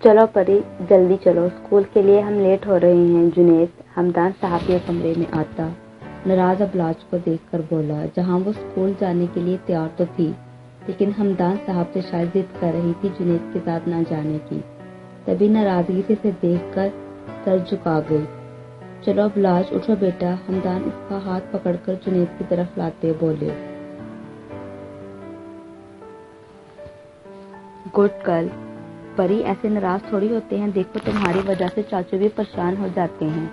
چلو پری جلدی چلو، اسکول کے لیے ہم لیٹ ہو رہے ہیں۔ جنید ہمدان صاحب کے کمرے میں آتا ناراض ابلاج کو دیکھ کر بولا، جہاں وہ اسکول جانے کے لیے تیار تو تھی لیکن ہمدان صاحب سے شاید ضد کر رہی تھی جنید کے ساتھ نہ جانے کی۔ تبھی ناراضگی سے اسے دیکھ کر سر جھکا گئی۔ چلو ابلاج اٹھو بیٹا، ہمدان اس کا ہاتھ پکڑ کر جنید کی طرف لاتے بولے۔ گڈ گرل، پری ایسے ناراض تھوڑی ہوتے ہیں، دیکھو تمہاری وجہ سے چاچو بھی پریشان ہو جاتے ہیں،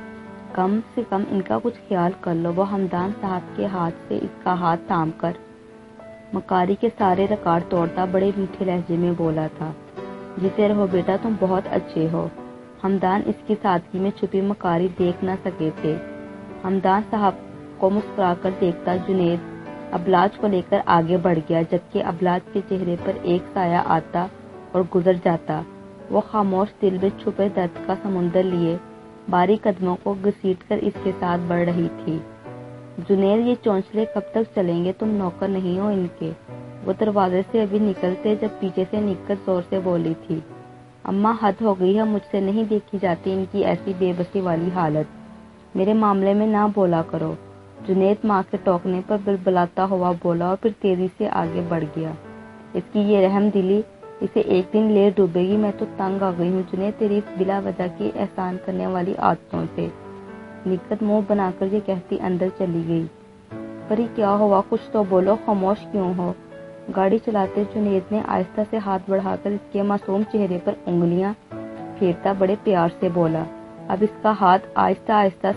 کم سے کم ان کا کچھ خیال کر لو۔ وہ ہمدان صاحب کے ہاتھ سے اس کا ہاتھ تھام کر مکاری کے سارے ریکارڈ توڑتا بڑے میٹھے لہجے میں بولا تھا، جیتے رہو بیٹا، تم بہت اچھے ہو۔ ہمدان اس کی سادگی میں چھپی مکاری دیکھ نہ سکے تھے۔ ہمدان صاحب کو مسکرا کر دیکھتا جنید ابلاج کو لے کر آگے بڑھ گیا، جبکہ ابلاج کے چہرے پر ایک سایہ آتا اور گزر جاتا۔ وہ خاموش دل میں چھپے درد کا سمندر لیے باری قدموں کو گھسیٹ کر اس کے ساتھ بڑھ رہی تھی۔ جنید یہ چونچلے کب تک چلیں گے؟ تم نوکر نہیں ہو ان کے۔ وہ دروازے سے ابھی نکلتے جب پیچھے سے نکت زور سے بولی تھی، اماں حد ہو گئی ہے، مجھ سے نہیں دیکھی جاتی ان کی ایسی بے بسی والی حالت، میرے معاملے میں نہ بولا کرو۔ جنید ماں کے ٹوکنے پر بلبلاتا ہوا بولا اور پھر تیزی سے آگے بڑھ گیا۔ اس کی یہ رحم دلی اسے ایک دن لے ڈوبے گی۔ میں تو تنگ آ گئی ہوں جنید تیری بلا وجہ کی احسان کرنے والی عادتوں سے۔ نکت منہ بنا کر یہ کہتی اندر چلی گئی۔ پری کیا ہوا؟ کچھ تو بولو، خاموش کیوں ہو؟ گاڑی چلاتے جنید نے آہستہ سے ہاتھ بڑھا کر اس کے معصوم چہرے پر انگلیاں پھیرتا بڑے پیار سے بولا۔ اب اس کا ہاتھ آہستہ آہستہ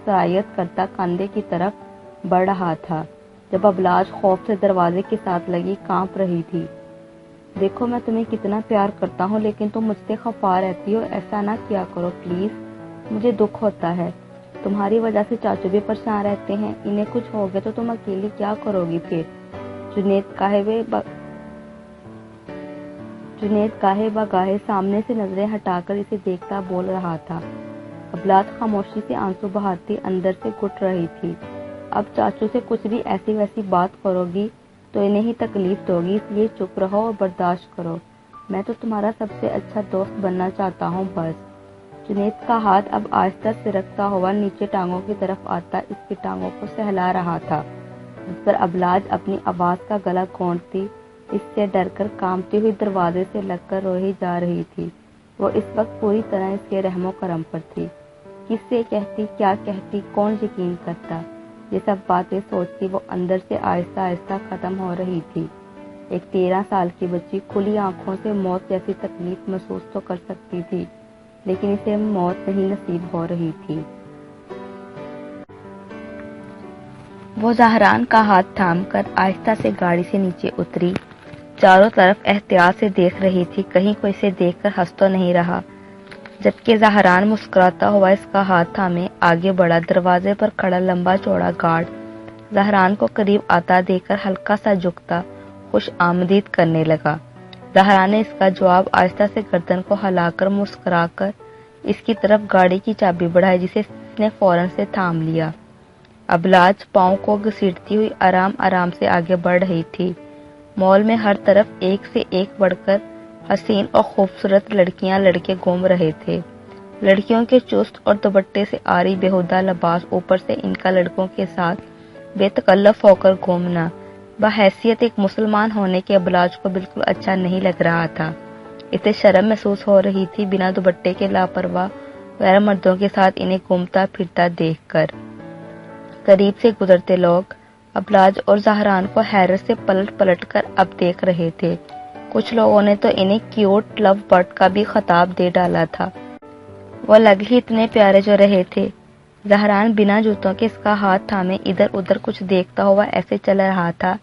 سرایت کرتا کاندھے کی طرف بڑھ رہا تھا، جب ابلاج خوف سے دروازے کے ساتھ لگی کانپ رہی تھی۔ دیکھو میں تمہیں کتنا پیار کرتا ہوں لیکن تم مجھ سے خفا رہتی ہو، ایسا نہ کیا کرو پلیز، مجھے دکھ ہوتا ہے۔ تمہاری وجہ سے چاچو بھی پریشان رہتے ہیں، انہیں کچھ ہو گیا تو تم اکیلی کیا کرو گی پھر؟ جنید گاہے بگاہے سامنے سے نظریں ہٹا کر اسے دیکھتا بول رہا تھا۔ ابلاج خاموشی سے آنسو بہاتی اندر سے گھٹ رہی تھی۔ اب چاچو سے کچھ بھی ایسی ویسی بات کرو گی تو انہیں ہی تکلیف دو گی، اس لیے چپ رہو اور برداشت کرو۔ میں تو تمہارا سب سے اچھا دوست بننا چاہتا ہوں بس۔ جنید کا ہاتھ اب آہستہ سرکتا ہوا نیچے ٹانگوں کی طرف آتا اس کی ٹانگوں کو سہلا رہا تھا، جس پر ابلاج اپنی آواز کا گلا گھونٹتی اس سے ڈر کر کانپتی ہوئی دروازے سے لگ کر روئی جا رہی تھی۔ وہ اس وقت پوری طرح اس کے رحم و کرم پر تھی۔ کس سے کہتی، کیا کہتی، کون یقین کرتا؟ یہ سب باتیں سوچتی وہ اندر سے آہستہ آہستہ ختم ہو رہی تھی۔ ایک 13 سال کی بچی کھلی آنکھوں سے موت جیسی تکلیف محسوس تو کر سکتی تھی لیکن اسے موت نہیں نصیب ہو رہی تھی۔ وہ زہران کا ہاتھ تھام کر آہستہ سے گاڑی سے نیچے اتری، چاروں طرف احتیاط سے دیکھ رہی تھی کہیں کوئی اسے دیکھ کر ہنس تو نہیں رہا، جبکہ زہران مسکراتا ہوا اس کا ہاتھ تھامے آگے بڑھا۔ دروازے پر کھڑا لمبا چوڑا گارڈ زہران کو قریب آتا دیکھ کر ہلکا سا جھکتا خوش آمدید کرنے لگا۔ زہرا نے اس کا جواب آہستہ سے گردن کو ہلا کر مسکرا کر اس کی طرف گاڑی کی چابی بڑھائی، جسے اس نے فوراً سے تھام لیا۔ ابلاج پاؤں کو گھسیٹتی ہوئی آرام آرام سے آگے بڑھ رہی تھی۔ مال میں ہر طرف ایک سے ایک بڑھ کر حسین اور خوبصورت لڑکیاں لڑکے گھوم رہے تھے۔ لڑکیوں کے چست اور دوپٹے سے آری بےہودہ لباس، اوپر سے ان کا لڑکوں کے ساتھ بے تکلف ہو کر گھومنا بحیثیت ایک مسلمان ہونے کے ابلاج کو بالکل اچھا نہیں لگ رہا تھا۔ اسے شرم محسوس ہو رہی تھی بنا دوپٹے کے لاپرواہ غیر مردوں کے ساتھ انہیں گھومتا پھرتا دیکھ کر۔ قریب سے گزرتے لوگ ابلاج اور زہران کو حیرت سے پلٹ پلٹ کر اب دیکھ رہے تھے۔ کچھ لوگوں نے تو انہیں کیوٹ لو برڈ کا بھی خطاب دے ڈالا تھا۔ وہ لگ ہی اتنے پیارے جو رہے تھے۔ زہران بنا جوتوں کے اس کا ہاتھ تھامے ادھر ادھر کچھ دیکھتا ہوا ایسے چل رہا تھا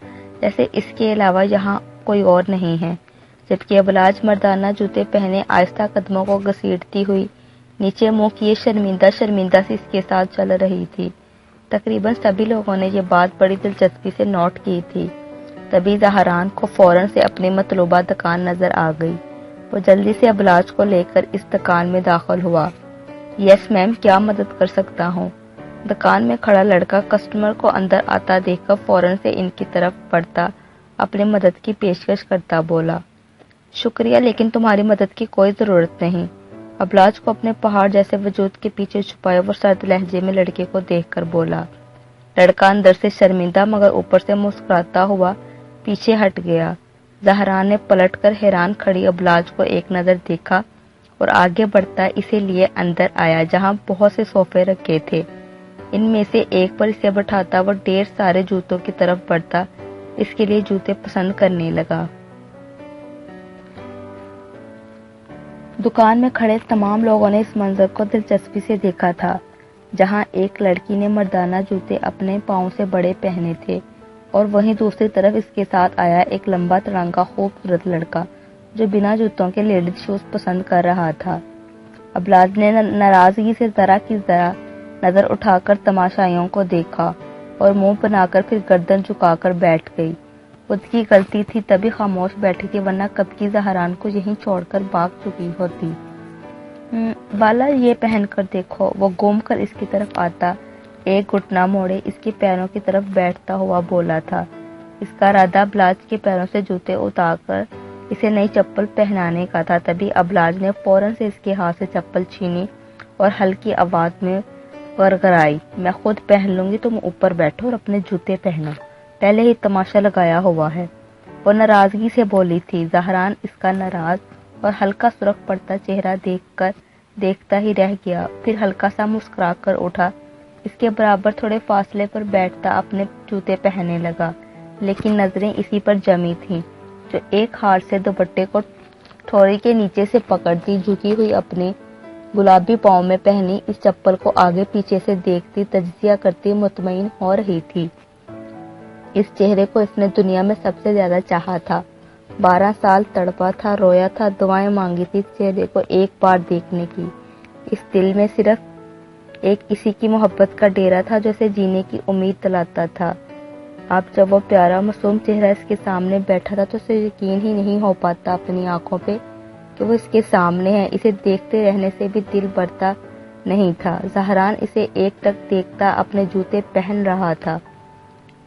جیسے اس کے علاوہ یہاں کوئی اور نہیں ہے، جبکہ ابلاج مردانہ جوتے پہنے آہستہ قدموں کو گھسیٹتی ہوئی نیچے منہ کیے شرمندہ شرمندہ سے اس کے ساتھ چل رہی تھی۔ تقریباً سبھی لوگوں نے یہ بات بڑی دلچسپی سے نوٹ کی تھی۔ تبھی زہران کو فوراً سے اپنی مطلوبہ دکان نظر آ گئی۔ وہ جلدی سے ابلاج کو لے کر اس دکان میں داخل ہوا۔ یس میم، کیا مدد کر سکتا ہوں؟ دکان میں کھڑا لڑکا کسٹمر کو اندر آتا دیکھ کر فوراً سے ان کی طرف بڑھتا اپنی مدد کی پیشکش کرتا بولا۔ شکریہ، لیکن تمہاری مدد کی کوئی ضرورت نہیں۔ ابلاج کو اپنے پہاڑ جیسے وجود کے پیچھے چھپائے وہ سرد لہجے میں لڑکے کو دیکھ کر بولا۔ لڑکا اندر سے شرمندہ مگر اوپر سے مسکراتا ہوا پیچھے ہٹ گیا۔ زہرا نے پلٹ کر حیران کھڑی ابلاج کو ایک نظر دیکھا اور آگے بڑھتا اسے لیے اندر آیا جہاں بہت سے صوفے رکھے تھے۔ ان میں سے ایک پر اسے بٹھاتا وہ ڈھیر سارے جوتوں کی طرف بڑھتا اس کے لیے جوتے پسند کرنے لگا۔ دکان میں کھڑے تمام لوگوں نے اس منظر کو دلچسپی سے دیکھا تھا جہاں ایک لڑکی نے مردانہ جوتے اپنے پاؤں سے بڑے پہنے تھے اور وہیں دوسری طرف اس کے ساتھ آیا ایک لمبا تڑنگا خوبصورت لڑکا جو بنا جوتوں کے لیڈیز شوز پسند کر رہا تھا۔ ابلاج نے ناراضگی سے ذرا کی ذرا نظر اٹھا کر تماشائیوں کو دیکھا اور منہ بنا کر پھر گردن جھکا کر بیٹھ گئی۔ خود کی غلطی تھی تبھی خاموش بیٹھی تھی ورنہ کب کی زہران کو یہیں چھوڑ کر بھاگ چکی ہوتی۔ بالا یہ پہن کر دیکھو، وہ گھوم کر اس کی طرف آتا ایک گھٹنا موڑے اس کے پیروں کی طرف بیٹھتا ہوا بولا تھا۔ اس کا ارادہ ابلاج کے پیروں سے جوتے اتار کر اسے نئی چپل پہنانے کا تھا، تبھی ابلاج نے فوراً سے اس کے ہاتھ سے چپل چھینی اور ہلکی آواز میں گڑگڑائی، میں خود پہن لوں گی، تم اوپر بیٹھو اور اپنے جوتے پہنو، پہلے ہی تماشا لگایا ہوا ہے۔ وہ ناراضگی سے بولی تھی۔ زہران اس کا ناراض اور ہلکا سرخ پڑتا چہرہ دیکھتا ہی رہ گیا، پھر ہلکا سا مسکرا کر اٹھا، اس کے برابر تھوڑے فاصلے پر بیٹھتا اپنے جوتے پہننے لگا، لیکن نظریں اسی پر جمی تھیں جو ایک ہاتھ سے دوپٹے کو ٹھوڑی کے نیچے سے پکڑتی جھکی ہوئی اپنے گلابی پاؤں میں پہنی اس چپل کو آگے پیچھے سے دیکھتی تجزیہ کرتی مطمئن ہو رہی تھی۔ اس چہرے کو اس نے دنیا میں سب سے زیادہ چاہا تھا، 12 سال تڑپا تھا، رویا تھا، دعائیں مانگی تھی اس چہرے کو ایک بار دیکھنے کی۔ اس دل میں صرف ایک اسی کی محبت کا ڈیرا تھا جو اسے جینے کی امید دلاتا تھا۔ اب جب وہ پیارا معصوم چہرہ اس کے سامنے بیٹھا تھا تو اسے یقین ہی نہیں ہو پاتا اپنی آنکھوں پہ کہ وہ اس کے سامنے ہے۔ اسے دیکھتے رہنے سے بھی دل بھرتا نہیں تھا۔ زہران اسے ایک ٹک دیکھتا اپنے جوتے پہن رہا تھا۔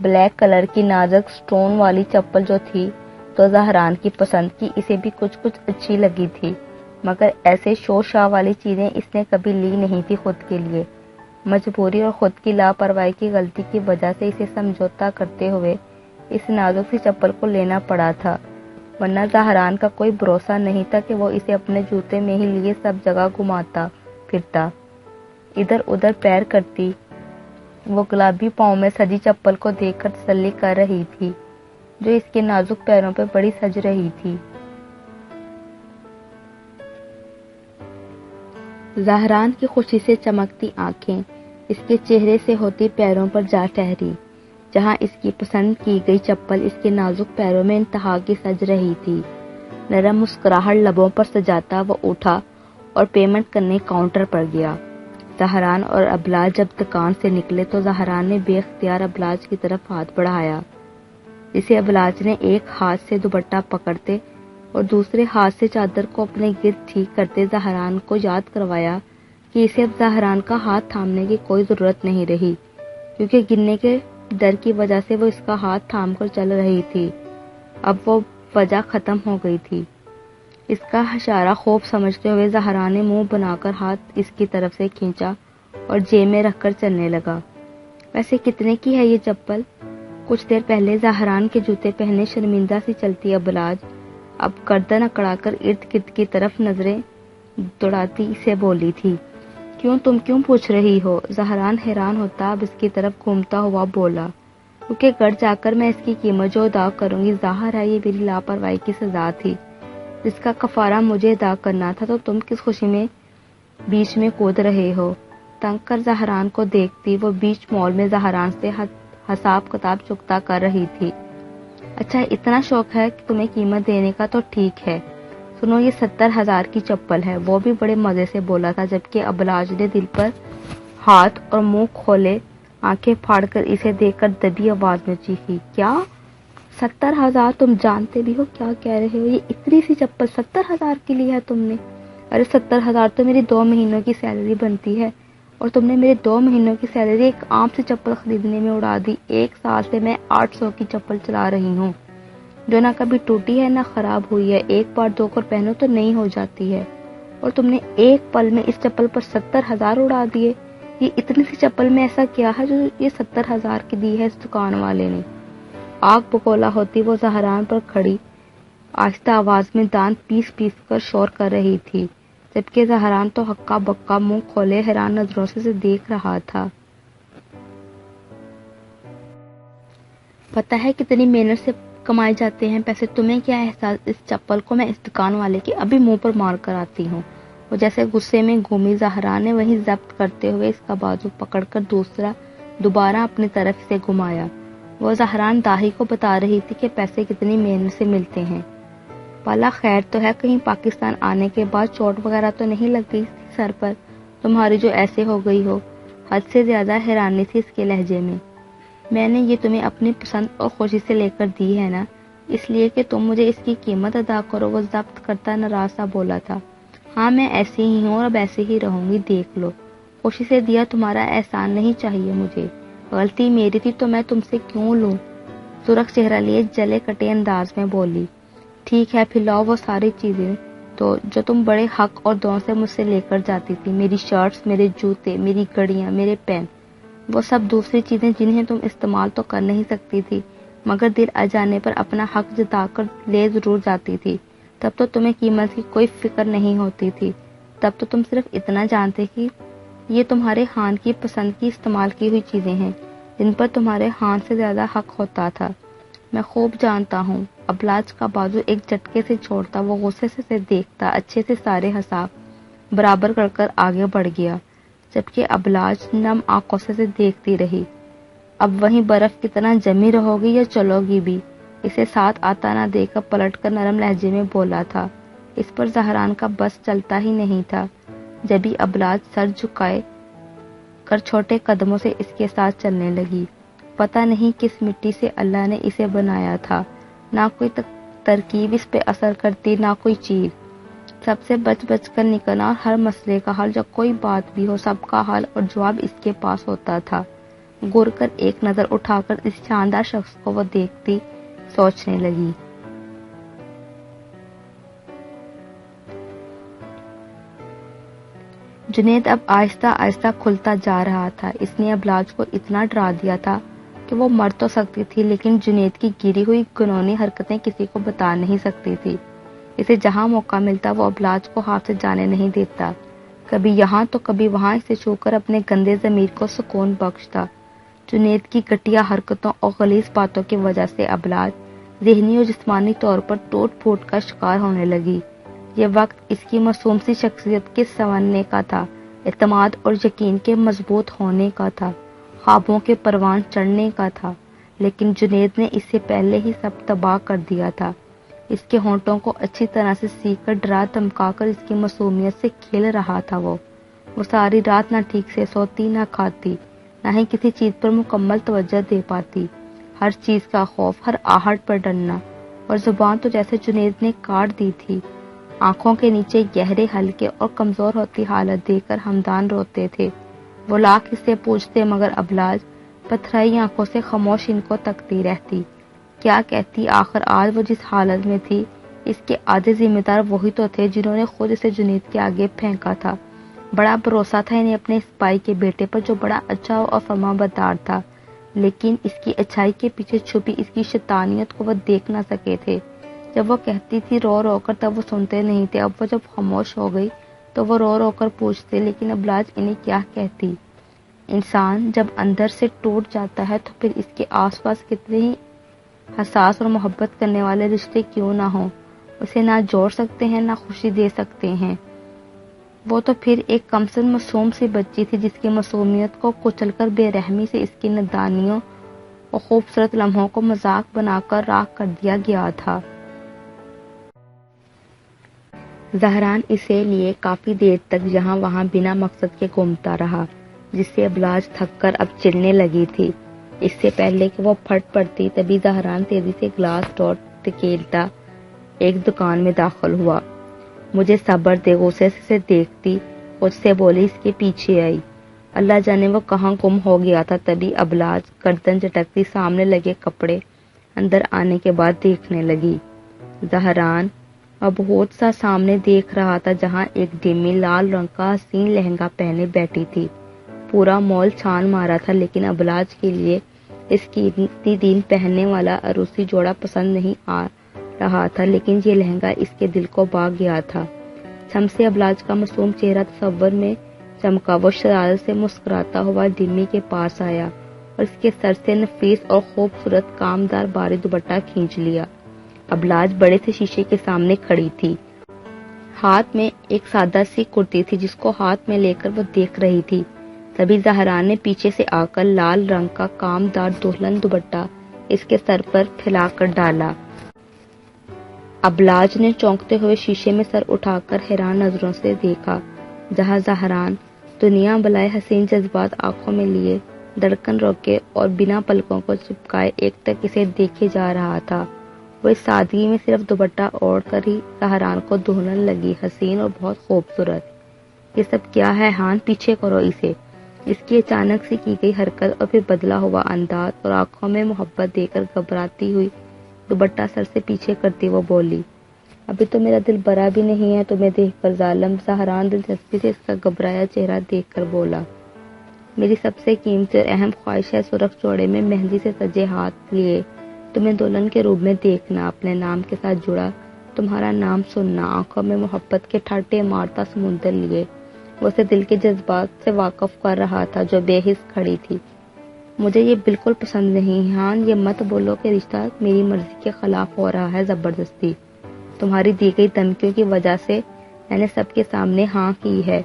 بلیک کلر کی نازک سٹون والی چپل جو تھی تو زہران کی پسند کی، اسے بھی کچھ اچھی لگی تھی، مگر ایسے شو شاہ والی چیزیں اس نے کبھی لی نہیں تھی خود کے لیے۔ مجبوری اور خود کی لاپرواہی کی غلطی کی وجہ سے اسے سمجھوتا کرتے ہوئے اس نازک سی چپل کو لینا پڑا تھا، ورنہ زہران کا کوئی بھروسہ نہیں تھا کہ وہ اسے اپنے جوتے میں ہی لیے سب جگہ گھماتا پھرتا، ادھر ادھر پیر کرتی۔ وہ گلابی پاؤں میں سجی چپل کو دیکھ کر تسلی کر رہی تھی جو اس کے نازک پیروں پہ بڑی سج رہی تھی۔ زہران کی خوشی سے چمکتی آنکھیں اس کے چہرے سے ہوتی پیروں پر جا ٹھہری جہاں اس کی پسند کی گئی چپل اس کے نازک پیروں میں انتہا کی سج رہی تھی۔ نرم مسکراہٹ لبوں پر سجاتا وہ اٹھا اور پیمنٹ کرنے کاؤنٹر پر گیا۔ زہران اور ابلاج جب دکان سے نکلے تو زہران نے بے اختیار ابلاج کی طرف ہاتھ بڑھایا، جسے ابلاج نے ایک ہاتھ سے دوپٹہ پکڑتے اور دوسرے ہاتھ سے چادر کو اپنے گرد ٹھیک کرتے زہران کو یاد کروایا کہ اسے اب زہران کا ہاتھ تھامنے کی کوئی ضرورت نہیں رہی، کیونکہ گرنے کے ڈر کی وجہ سے وہ اس کا ہاتھ تھام کر چل رہی تھی۔ اب وہ وجہ ختم ہو گئی تھی۔ اس کا اشارہ خوب سمجھتے ہوئے زہرا نے منہ بنا کر ہاتھ اس کی طرف سے کھینچا اور جیب میں رکھ کر چلنے لگا۔ ویسے کتنے کی ہے یہ چپل؟ کچھ دیر پہلے زہران کے جوتے پہنے شرمندہ سی چلتی ابلاج اب گردن اکڑا کر ارد گرد کی طرف نظریں دوڑاتی سے بولی تھی، تم کیوں پوچھ رہی ہو؟ زہران حیران ہوتا اب اس کی طرف گھومتا ہوا بولا، کیونکہ گھر جا کر میں اس کی قیمت جو ادا کروں گی، ظاہر ہے یہ میری لاپرواہی کی سزا تھی جس کا کفارہ مجھے ادا کرنا تھا، تو تم کس خوشی میں بیچ میں کود رہے ہو؟ تنگ کر زہران کو دیکھتی وہ بیچ مال میں زہران سے حساب کتاب چکتا کر رہی تھی۔ اچھا اتنا شوق ہے کہ تمہیں قیمت دینے کا، تو ٹھیک ہے، سنو یہ 70,000 کی چپل ہے۔ وہ بھی بڑے مزے سے بولا تھا جبکہ ابلاج نے دل پر ہاتھ اور منہ کھولے آنکھیں پھاڑ کر اسے دیکھ کر دبی آواز میں چیخی، کیا 70,000؟ تم جانتے بھی ہو کیا کہہ رہے ہو؟ یہ اتنی سی چپل 70,000 کی لی ہے تم نے؟ ارے 70,000 تو میری 2 مہینوں کی سیلری بنتی ہے، اور تم نے میری 2 مہینوں کی سیلری ایک عام سی چپل خریدنے میں اڑا دی۔ 1 سال سے میں 800 کی چپل چلا رہی ہوں۔ جو نہ کبھی ٹوٹی ہے نہ خراب ہوئی ہے، ایک بار دھو کر پہنو تو نئی ہو جاتی ہے، اور تم نے ایک پل میں اس چپل پر 70,000 اڑا دیے۔ یہ اتنی سی چپل میں ایسا کیا ہے جو یہ 70,000 کی دی ہے اس دکان والے نے؟ آگ بگولا ہوتی وہ زہران پر کھڑی آہستہ آواز میں دانت پیس پیس کر شور کر رہی تھی، جبکہ زہران تو ہکا بکا منہ کھولے حیران نظروں سے دیکھ رہا تھا۔ پتہ ہے کتنی محنت سے کمائے جاتے ہیں پیسے، تمہیں کیا احساس؟ اس چپل کو میں اس دکان والے کے ابھی منہ پر مار کر آتی ہوں۔ وہ جیسے غصے میں گھومی، زہرا نے وہیں ضبط کرتے ہوئے اس کا بازو پکڑ کر دوبارہ اپنی طرف سے گھمایا۔ وہ زہران داہی کو بتا رہی تھی کہ پیسے کتنی محنت سے ملتے ہیں۔ بالا خیر تو ہے، کہیں پاکستان آنے کے بعد چوٹ وغیرہ تو نہیں لگ گئی تھی سر پر تمہاری جو ایسے ہو گئی ہو؟ حد سے زیادہ حیرانی تھی اس کے لہجے میں۔ میں نے یہ تمہیں اپنی پسند اور خوشی سے لے کر دی ہے نا، اس لیے کہ تم مجھے اس کی قیمت ادا کرو، وہ ضبط کرتا ناراض سا بولا تھا۔ ہاں میں ایسی ہی ہوں اور اب ایسے ہی رہوں گی، دیکھ لو۔ خوشی سے دیا تمہارا احسان نہیں چاہیے مجھے، غلطی میری تھی تو میں تم سے کیوں لوں؟ سرخ چہرہ لیے جلے کٹے انداز میں بولی۔ ٹھیک ہے پھر لاؤ وہ ساری چیزیں تو جو تم بڑے حق اور دون سے مجھ سے لے کر جاتی تھی، میری شرٹس، میرے جوتے، میری گھڑیاں، میرے پین، وہ سب دوسری چیزیں جنہیں تم استعمال تو کر نہیں سکتی تھی مگر دل آ جانے پر اپنا حق جتا کر لے ضرور جاتی تھی۔ تب تو تمہیں قیمت کی کوئی فکر نہیں ہوتی تھی، تب تو تم صرف اتنا جانتے کہ یہ تمہارے ہان کی پسند کی استعمال کی ہوئی چیزیں ہیں جن پر تمہارے ہان سے زیادہ حق ہوتا تھا۔ میں خوب جانتا ہوں۔ ابلاج کا بازو ایک جھٹکے سے چھوڑتا، وہ غصے سے دیکھتا، اچھے سے سارے حساب برابر کر کر آگے بڑھ گیا، جبکہ ابلاج نم آنکھوں سے دیکھتی رہی۔ اب وہیں برف کی طرح جمی رہو گی یا چلو گی بھی؟ اسے ساتھ آتا نہ دیکھ کر پلٹ کر نرم لہجے میں بولا تھا۔ اس پر زہران کا بس چلتا ہی نہیں تھا، جبھی ابلاج سر جھکائے کر چھوٹے قدموں سے اس کے ساتھ چلنے لگی۔ پتہ نہیں کس مٹی سے اللہ نے اسے بنایا تھا، نہ کوئی ترکیب اس پہ اثر کرتی، نہ کوئی چیز۔ سب سے بچ بچ کر نکلنا اور ہر مسئلے کا حل، جب کوئی بات بھی ہو سب کا حل اور جواب اس کے پاس ہوتا تھا۔ گر کر ایک نظر اٹھا کر اس شاندار شخص کو وہ دیکھتی سوچنے لگی۔ جنید اب آہستہ آہستہ کھلتا جا رہا تھا۔ اس نے ابلاج کو اتنا ڈرا دیا تھا کہ وہ مر تو سکتی تھی لیکن جنید کی گری ہوئی گنونی حرکتیں کسی کو بتا نہیں سکتی تھی۔ اسے جہاں موقع ملتا وہ ابلاج کو ہاتھ سے جانے نہیں دیتا، کبھی یہاں تو کبھی وہاں اسے چھو کر اپنے گندے ضمیر کو سکون بخشتا۔ جنید کی گھٹیا حرکتوں اور غلیظ باتوں کی وجہ سے ابلاج ذہنی اور جسمانی طور پر ٹوٹ پھوٹ کا شکار ہونے لگی۔ یہ وقت اس کی معصوم سی شخصیت کے سنورنے کا تھا، اعتماد اور یقین کے مضبوط ہونے کا تھا، خوابوں کے پروان چڑھنے کا تھا، لیکن جنید نے اس سے پہلے ہی سب تباہ کر دیا تھا۔ اس کے ہونٹوں کو اچھی طرح سے سیکھ کر ڈرا دھمکا کر اس کی معصومیت سے کھیل رہا تھا۔ وہ ساری رات نہ ٹھیک سے سوتی، نہ کھاتی، نہ ہی کسی چیز پر مکمل توجہ دے پاتی۔ ہر چیز کا خوف، ہر آہٹ پر ڈرنا، اور زبان تو جیسے جنید نے کاٹ دی تھی۔ آنکھوں کے نیچے گہرے ہلکے اور کمزور ہوتی حالت دیکھ کر ہمدان روتے تھے۔ وہ لاکھ اس سے پوچھتے مگر ابلاج پتھرائی آنکھوں سے خاموش ان کو تکتی رہتی۔ کیا کہتی آخر؟ آج وہ جس حالت میں تھی اس کے آدھے ذمہ دار وہی تو تھے جنہوں نے خود اسے جنید کے آگے پھینکا تھا۔ بڑا بھروسہ تھا انہیں اپنے سپاہی کے بیٹے پر جو بڑا اچھا اور فرما بردار تھا، لیکن اس کی اچھائی کے پیچھے چھپی اس کی شیطانیت کو وہ دیکھ نہ سکے تھے۔ جب وہ کہتی تھی رو رو کر تب وہ سنتے نہیں تھے، اب وہ جب خاموش ہو گئی تو وہ رو رو کر پوچھتے، لیکن ابلاج انہیں کیا کہتی؟ انسان جب اندر سے ٹوٹ جاتا ہے تو پھر اس کے آس پاس کتنے ہی حساس اور محبت کرنے والے رشتے کیوں نہ ہوں، اسے نہ جوڑ سکتے ہیں نہ خوشی دے سکتے ہیں۔ وہ تو پھر ایک کمسن معصوم سی بچی تھی جس کی معصومیت کو کچل کر بے رحمی سے اس کی نادانیوں اور خوبصورت لمحوں کو مذاق بنا کر راکھ کر دیا گیا تھا۔ زہران اسے لیے کافی دیر تک یہاں وہاں بنا مقصد کے گھومتا رہا، جس سے ابلاج تھک کر اب چڑھنے لگی تھی۔ اس سے پہلے کہ وہ پھٹ پڑتی تبھی زہران تیزی سے گلاس ڈور دھکیلتا ایک دکان میں داخل ہوا۔ مجھے صبر دے، غصے سے دیکھتی خود سے بولی، اس کے پیچھے آئی۔ اللہ جانے وہ کہاں گم ہو گیا تھا۔ تبھی ابلاج گردن جھٹکتی سامنے لگے کپڑے اندر آنے کے بعد دیکھنے لگی۔ زہران اب بہت سا سامنے دیکھ رہا تھا، جہاں ایک ڈیمی لال رنگ کا حسین لہنگا پہنے بیٹھی تھی۔ پورا مال چھان مارا تھا، لیکن ابلاج کے لیے اس قیمتی دن پہننے والا عروسی جوڑا پسند نہیں آ رہا تھا، لیکن یہ لہنگا اس کے دل کو بھا گیا تھا۔ چھم سے ابلاج کا معصوم چہرہ تصور میں چمکا۔ وہ شرارت سے مسکراتا ہوا ڈیمی کے پاس آیا اور اس کے سر سے نفیس اور خوبصورت کامدار بھاری دوپٹہ کھینچ لیا۔ ابلاج بڑے سے شیشے کے سامنے کھڑی تھی۔ ہاتھ میں ایک سادہ سی کرتی تھی جس کو ہاتھ میں لے کر وہ دیکھ رہی تھی۔ تبھی زہران نے پیچھے سے آ کر لال رنگ کا کامدار دلہن دوپٹہ اس کے سر پر پھیلا کر ڈالا۔ ابلاج نے چونکتے ہوئے شیشے میں سر اٹھا کر حیران نظروں سے دیکھا، جہاں زہران دنیا بلائے حسین جذبات آنکھوں میں لیے دھڑکن روکے اور بنا پلکوں کو چپکائے ایک تک اسے دیکھے جا رہا تھا۔ وہ اس سادگی میں صرف دوپٹہ اوڑھ کر ہی زہران کو دھونے لگی، حسین اور بہت خوبصورت۔ یہ سب کیا ہے ہان؟ پیچھے کرو اسے۔ اس کی اچانک سے کی گئی حرکت اور پھر بدلا ہوا انداز اور آنکھوں میں محبت دے کر گھبراتی ہوئی دوپٹہ سر سے پیچھے کرتی وہ بولی، ابھی تو میرا دل بھرا بھی نہیں ہے تمہیں دیکھ کر ظالم۔ زہران دلچسپی سے اس کا گھبرایا چہرہ دیکھ کر بولا، میری سب سے قیمتی اور اہم خواہش ہے سرخ جوڑے میں مہندی سے سجے ہاتھ لیے تمہیں دلہن کے روپ میں دیکھنا، اپنے نام کے ساتھ جڑا تمہارا نام سننا، آنکھوں میں محبت کے ٹھاٹے مارتا سمندر لیے۔ وہ اسے دل کے جذبات سے واقف کر رہا تھا جو بے حس کھڑی تھی۔ مجھے یہ بالکل پسند نہیں ہان، یہ مت بولو کہ رشتہ میری مرضی کے خلاف ہو رہا ہے زبردستی۔ تمہاری دی گئی دھمکیوں کی وجہ سے میں نے سب کے سامنے ہاں کی ہے۔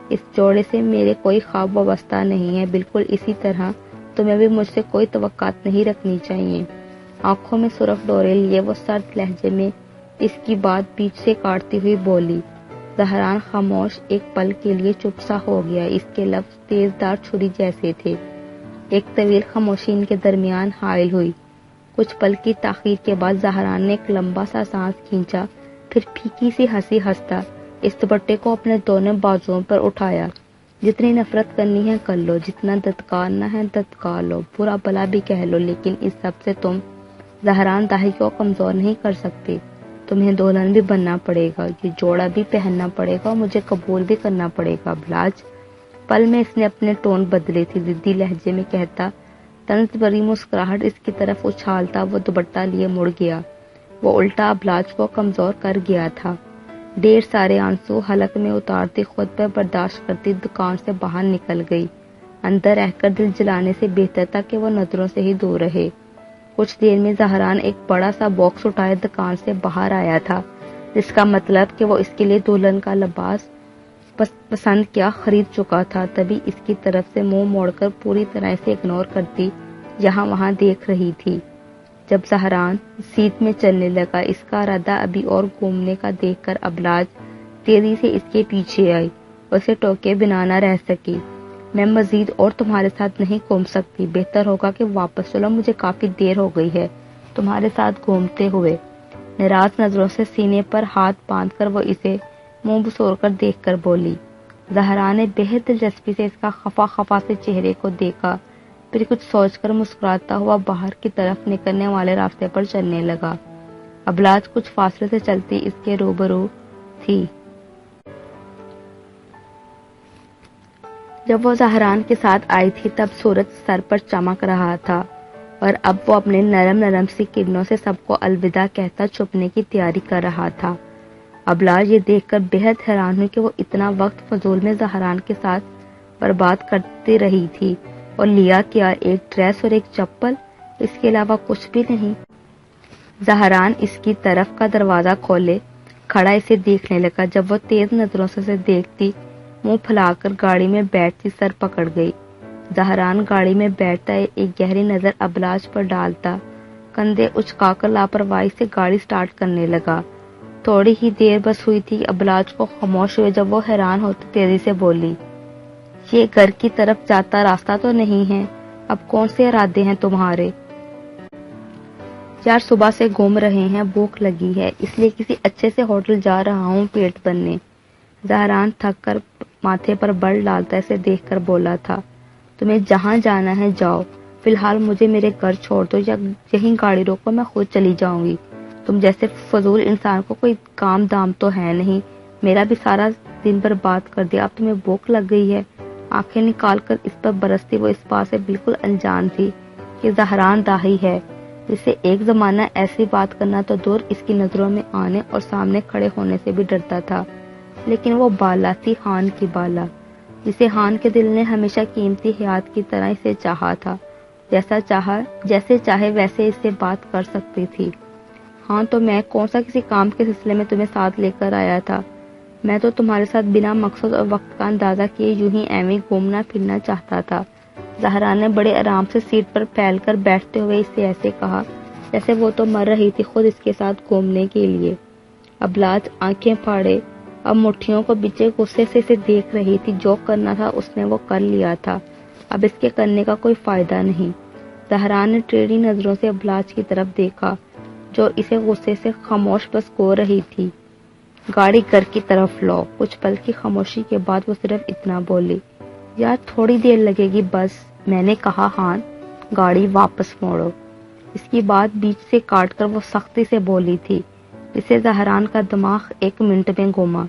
اس جوڑے سے میرے کوئی خواب وابستہ نہیں ہے، بالکل اسی طرح تمہیں بھی مجھ سے کوئی توقعات نہیں رکھنی چاہیے۔ آنکھوں میں سرخ ڈورے لیے وہ سرد لہجے میں اس کی بات بیچ سے کاٹتی ہوئی بولی۔ زہران خاموش ایک پل کے لیے چپ سا ہو گیا، اس کے لفظ تیز دار چھری جیسے تھے۔ ایک طویل خاموشی ان کے درمیان حائل ہوئی۔ کچھ پل کی تاخیر کے بعد زہران نے ایک لمبا سا سانس کھینچا، پھر پھیکی سی ہنسی ہنستا اس دوپٹے کو اپنے دونوں بازوؤں پر اٹھایا۔ جتنی نفرت کرنی ہے کر لو، جتنا دتکارنا ہے دتکار لو، برا بلا بھی کہہ لو، لیکن اس سب سے تم زہران داہی کو کمزور نہیں کر سکتے۔ تمہیں دلہن بھی بننا پڑے گا، یہ جوڑا بھی پہننا پڑے گا، مجھے قبول بھی کرنا پڑے گا۔ ابلاج پل میں اس نے اپنے ٹون بدلے تھے، ضدی لہجے میں کہتا، طنز بھری مسکراہٹ اس کی طرف اچھالتا وہ دوپٹہ لیے مڑ گیا۔ وہ الٹا ابلاج کو کمزور کر گیا تھا۔ ڈھیر سارے آنسو حلق میں اتارتی خود پر برداشت کرتی دکان سے باہر نکل گئی۔ اندر رہ کر دل جلانے سے بہتر تھا کہ وہ نظروں سے ہی دور رہے۔ کچھ دیر میں زہران ایک بڑا سا باکس اٹھائے دکان سے باہر آیا تھا، جس کا مطلب کہ وہ اس کے لیے دلہن کا لباس پسند کیا خرید چکا تھا۔ تبھی اس کی طرف سے منہ موڑ کر پوری طرح سے اگنور کرتی یہاں وہاں دیکھ رہی تھی۔ جب زہران سیٹ میں چلنے لگا، اس کا ارادہ ابھی اور گھومنے کا دیکھ کر ابلاج تیزی سے اس کے پیچھے آئی، اسے ٹوکے بنا نہ رہ سکی۔ میں مزید اور تمہارے ساتھ نہیں گھوم سکتی، بہتر ہوگا کہ واپس چلو، مجھے کافی دیر ہو گئی ہے تمہارے ساتھ گھومتے ہوئے۔ ناراض نظروں سے سینے پر ہاتھ باندھ کر وہ اسے منہ بسور کر دیکھ کر بولی۔ زہرا نے بہت دلچسپی سے اس کا خفا خفا سے چہرے کو دیکھا، پھر کچھ سوچ کر مسکراتا ہوا باہر کی طرف نکلنے والے راستے پر چلنے لگا۔ ابلاج کچھ فاصلے سے چلتی اس کے روبرو تھی۔ جب وہ زہران کے ساتھ آئی تھی تب سورج سر پر چمک رہا تھا اور اب وہ اپنے نرم نرم سی کرنوں سے سب کو الوداع کہتا چھپنے کی تیاری کر رہا تھا۔ ابلاج یہ دیکھ کر بہت حیران ہوئی کہ وہ اتنا وقت فضول میں زہران کے ساتھ برباد کرتی رہی تھی، اور لیا کیا؟ ایک ڈریس اور ایک چپل، اس کے علاوہ کچھ بھی نہیں۔ زہران اس کی طرف کا دروازہ کھولے کھڑا اسے دیکھنے لگا۔ جب وہ تیز نظروں سے اسے دیکھتی، منہ پھیلا کر گاڑی میں بیٹھتی سر پکڑ گئی۔ زہران گاڑی میں بیٹھتا ایک گہری نظر ابلاج پر ڈالتا، کندھے اچکا کر لاپرواہی سے گاڑی سٹارٹ کرنے لگا۔ تھوڑی ہی دیر بس ہوئی تھی ابلاج کو خاموش ہوئے جب وہ حیران ہوتی تیزی سے بولی، یہ گھر کی طرف جاتا راستہ تو نہیں ہے؟ اب کون سے ارادے ہیں تمہارے؟ یار صبح سے گھوم رہے ہیں، بھوک لگی ہے، اس لیے کسی اچھے سے ہوٹل جا رہا ہوں پیٹ بھرنے۔ زہران تھک کر ماتھے پر بل ڈالتا اسے دیکھ کر بولا تھا، تمہیں جہاں جانا ہے جاؤ، فی الحال مجھے میرے گھر چھوڑ دو یا یہیں گاڑی روکو، میں خود چلی جاؤں گی۔ تم جیسے فضول انسان کو کوئی کام دام تو ہے نہیں، میرا بھی سارا دن برباد کر دیا، اب تمہیں بھوک لگ گئی ہے۔ آنکھیں نکال کر اس پر برستی وہ اس بات سے بالکل انجان تھی کہ زہران داہی ہے، جسے ایک زمانہ ایسی بات کرنا تو دور، اس کی نظروں میں آنے اور سامنے کھڑے ہونے سے بھی ڈرتا تھا۔ لیکن وہ بالا تھی، خان کی بالا، جسے خان کے دل نے ہمیشہ قیمتی حیات کی طرح اسے چاہا تھا، جیسے چاہے ویسے اس سے بات کر سکتی تھی۔ ہاں تو میں کون سا کسی کام کے سلسلے میں تمہیں ساتھ لے کر آیا تھا؟ میں تو تمہارے ساتھ بنا مقصد اور وقت کا اندازہ کیے یوں ہی ایویں گھومنا پھرنا چاہتا تھا۔ زہرا نے بڑے آرام سے سیٹ پر پھیل کر بیٹھتے ہوئے اسے ایسے کہا جیسے وہ تو مر رہی تھی خود اس کے ساتھ گھومنے کے لیے۔ ابلاج آنکھیں پھاڑے اب مٹھیوں کو بچے غصے سے اسے دیکھ رہی تھی۔ جو کرنا تھا اس نے وہ کر لیا تھا، اب اس کے کرنے کا کوئی فائدہ نہیں۔ زہرا نے ٹیڑھی نظروں سے ابلاج کی طرف دیکھا جو اسے غصے سے خاموش بس گو رہی تھی۔ گاڑی گھر کی طرف لو۔ کچھ پل کی خاموشی کے بعد وہ صرف اتنا بولی، یار تھوڑی دیر لگے گی بس، میں نے کہا خان گاڑی واپس موڑو۔ اس کی بات بیچ سے کاٹ کر وہ سختی سے بولی تھی جسے زہران کا دماغ ایک منٹ میں گھوما۔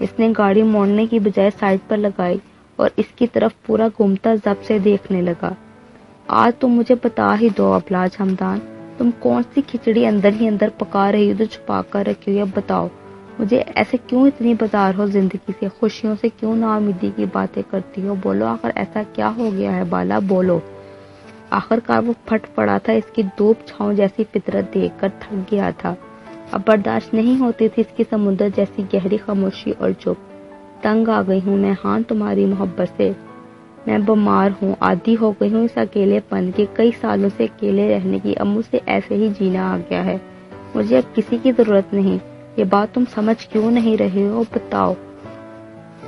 اس نے گاڑی موڑنے کی بجائے سائڈ پر لگائی اور اس کی طرف پورا گھومتا ضبط سے دیکھنے لگا۔ آج تم مجھے بتا ہی دو ابلاج حمدان، تم کون سی کھچڑی اندر ہی اندر پکا رہی ہو جو چھپا کر رکھی ہوئی، اب بتاؤ مجھے، ایسے کیوں اتنی بازار ہو زندگی سے، خوشیوں سے کیوں نا امیدی کی باتیں کرتی ہو؟ بولو آخر ایسا کیا ہو گیا ہے بالا، بولو۔ آخر کار وہ پھٹ پڑا تھا، اس کی دھوپ چھاؤں جیسی فطرت دیکھ کر تھک گیا تھا، اب برداشت نہیں ہوتی تھی اس کی سمندر جیسی گہری خاموشی اور چپ۔ تنگ آ گئی ہوں میں ہاں تمہاری محبت سے، میں بیمار ہوں، عادی ہو گئی ہوں اس اکیلے پن کی، کئی سالوں سے اکیلے رہنے کی، اب مجھ سے ایسے ہی جینا آ گیا ہے، مجھے اب کسی کی ضرورت نہیں۔ یہ بات تم سمجھ کیوں نہیں رہے ہو؟ بتاؤ۔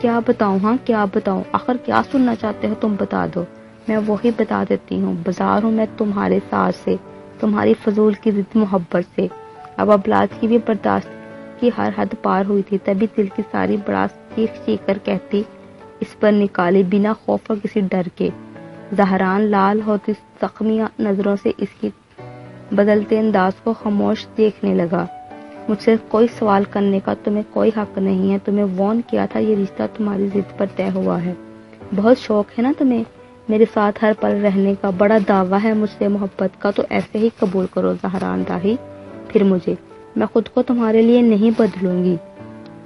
کیا بتاؤں؟ ہاں کیا بتاؤں؟ آخر کیا سننا چاہتے ہو تم بتا دو، میں وہی بتا دیتی ہوں۔ بازار ہوں میں تمہارے ساز سے، تمہاری فضول کی ضد محبت سے۔ اب ابلاج کی بھی برداشت کی ہر حد پار ہوئی تھی، تبھی دل کی ساری بڑاس چیخ چیخ کر کہتی اس پر نکالی بنا خوف اور کسی ڈر کے۔ زہران لال ہوتی زخمی نظروں سے اس کی بدلتے انداز کو خاموش دیکھنے لگا۔ مجھ سے کوئی سوال کرنے کا تمہیں کوئی حق نہیں ہے، تمہیں وارن کیا تھا، یہ رشتہ تمہاری ضد پر طے ہوا ہے۔ بہت شوق ہے نا تمہیں میرے ساتھ ہر پل رہنے کا، بڑا دعویٰ ہے مجھ سے محبت کا، تو ایسے ہی قبول کرو زہران داہی۔ پھر مجھے، میں خود کو تمہارے لیے نہیں بدلوں گی،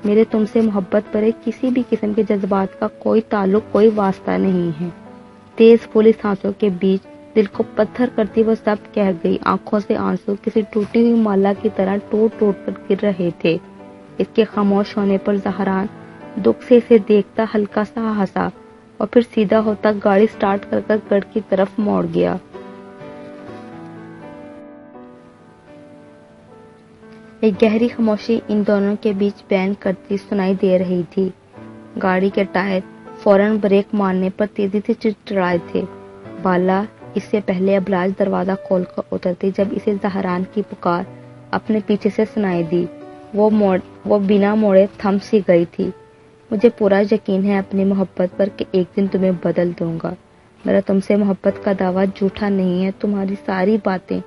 میرے تم سے محبت پر کسی بھی قسم کے جذبات کا کوئی تعلق، کوئی واسطہ نہیں ہے۔ تیز پھولی سانسوں کے بیچ دل کو پتھر کرتی وہ سب کہہ گئی، آنکھوں سے آنسو کسی ٹوٹی ہوئی مالا کی طرح ٹوٹ ٹوٹ کر گر رہے تھے۔ اس کے خاموش ہونے پر زہران دکھ سے اسے دیکھتا ہلکا سا ہنسا اور پھر سیدھا ہوتا گاڑی سٹارٹ کر کر گڑھ کی طرف موڑ گیا۔ ایک گہری خاموشی ان دونوں کے بیچ بین کرتی سنائی دے رہی تھی۔ گاڑی کے ٹائر فوراً بریک مارنے پر تیزی سے چڑچڑائے تھے۔ بالا اس سے پہلے ابلاج دروازہ کھول کر اترتی جب اسے زہران کی پکار اپنے پیچھے سے سنائی دی، وہ بنا موڑے تھم سی گئی تھی۔ مجھے پورا یقین ہے اپنی محبت پر کہ ایک دن تمہیں بدل دوں گا، میرا تم سے محبت کا دعویٰ جھوٹا نہیں ہے، تمہاری ساری باتیں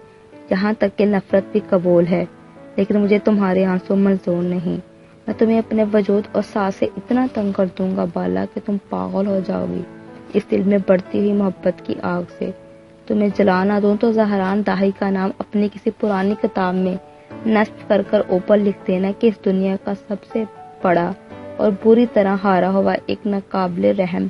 یہاں تک کہ نفرت بھی قبول ہے، لیکن مجھے تمہارے آنسو منظور نہیں۔ میں تمہیں اپنے وجود اور سانس سے اتنا تنگ کر دوں گا بالا کہ تم پاگل ہو جاؤ گی اس دل میں بڑھتی ہوئی محبت کی آگ سے۔ تمہیں جلا نہ دوں تو زہران داہی کا نام اپنی کسی پرانی کتاب میں نصب کر کر اوپر لکھ دینا کہ اس دنیا کا سب سے بڑا اور بری طرح ہارا ہوا ایک ناقابل رحم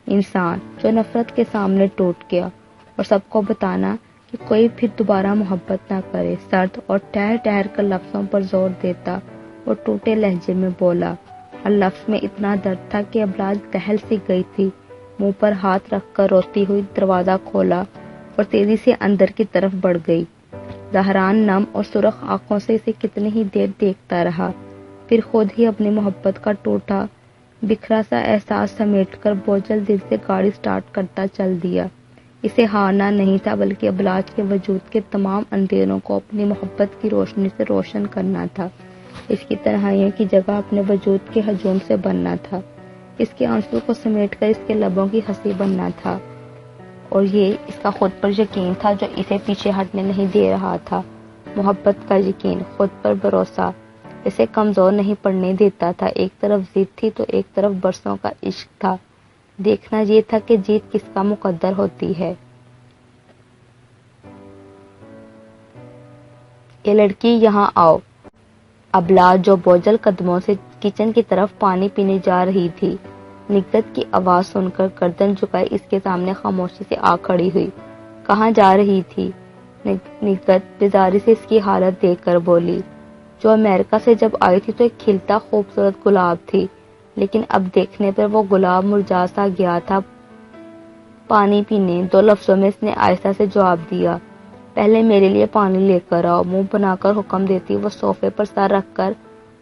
انسان جو نفرت کے سامنے ٹوٹ گیا، اور سب کو بتانا کہ کوئی پھر دوبارہ محبت نہ کرے۔ سرد اور ٹھہر ٹھہر کر لفظوں پر زور دیتا اور ٹوٹے لہجے میں بولا۔ ہر لفظ میں اتنا درد تھا کہ ابلاج دہل سی گئی تھی۔ منہ پر ہاتھ رکھ کر روتی ہوئی دروازہ کھولا اور تیزی سے اندر کی طرف بڑھ گئی۔ زہران نم اور سرخ آنکھوں سے اسے کتنی ہی دیر دیکھتا رہا، پھر خود ہی اپنی محبت کا ٹوٹا بکھرا سا احساس سمیٹ کر بوجھل دل سے گاڑی سٹارٹ کرتا چل دیا۔ اسے ہارنا نہیں تھا بلکہ ابلاج کے وجود کے تمام اندھیروں کو اپنی محبت کی روشنی سے روشن کرنا تھا، اس کی تنہائیوں کی جگہ اپنے وجود کے ہجوم سے بننا تھا، اس کے آنسو کو سمیٹ کر اس کے لبوں کی ہنسی بننا تھا، اور یہ اس کا خود پر یقین تھا جو اسے پیچھے ہٹنے نہیں دے رہا تھا۔ محبت کا یقین، خود پر بھروسہ اسے کمزور نہیں پڑنے دیتا تھا۔ ایک طرف ضد تھی تو ایک طرف برسوں کا عشق تھا۔ دیکھنا یہ تھا کہ جیت کس کا مقدر ہوتی ہے۔ اے لڑکی یہاں آؤ۔ ابلا جو بوجھل قدموں سے کچن کی طرف پانی پینے جا رہی تھی، نکہت کی آواز سن کر گردن جھکائے اس کے سامنے خاموشی سے آ کھڑی ہوئی۔ کہاں جا رہی تھی؟ نکہت بیزاری سے اس کی حالت دیکھ کر بولی۔ جو امریکہ سے جب آئی تھی تو ایک کھلتا خوبصورت گلاب تھی، لیکن اب دیکھنے پر وہ گلاب مرجھا سا گیا تھا۔ پانی پینے، دو لفظوں میں اس نے آہستہ سے جواب دیا۔ پہلے میرے لیے پانی لے کر آؤ، منہ بنا کر حکم دیتی وہ صوفے پر سر رکھ کر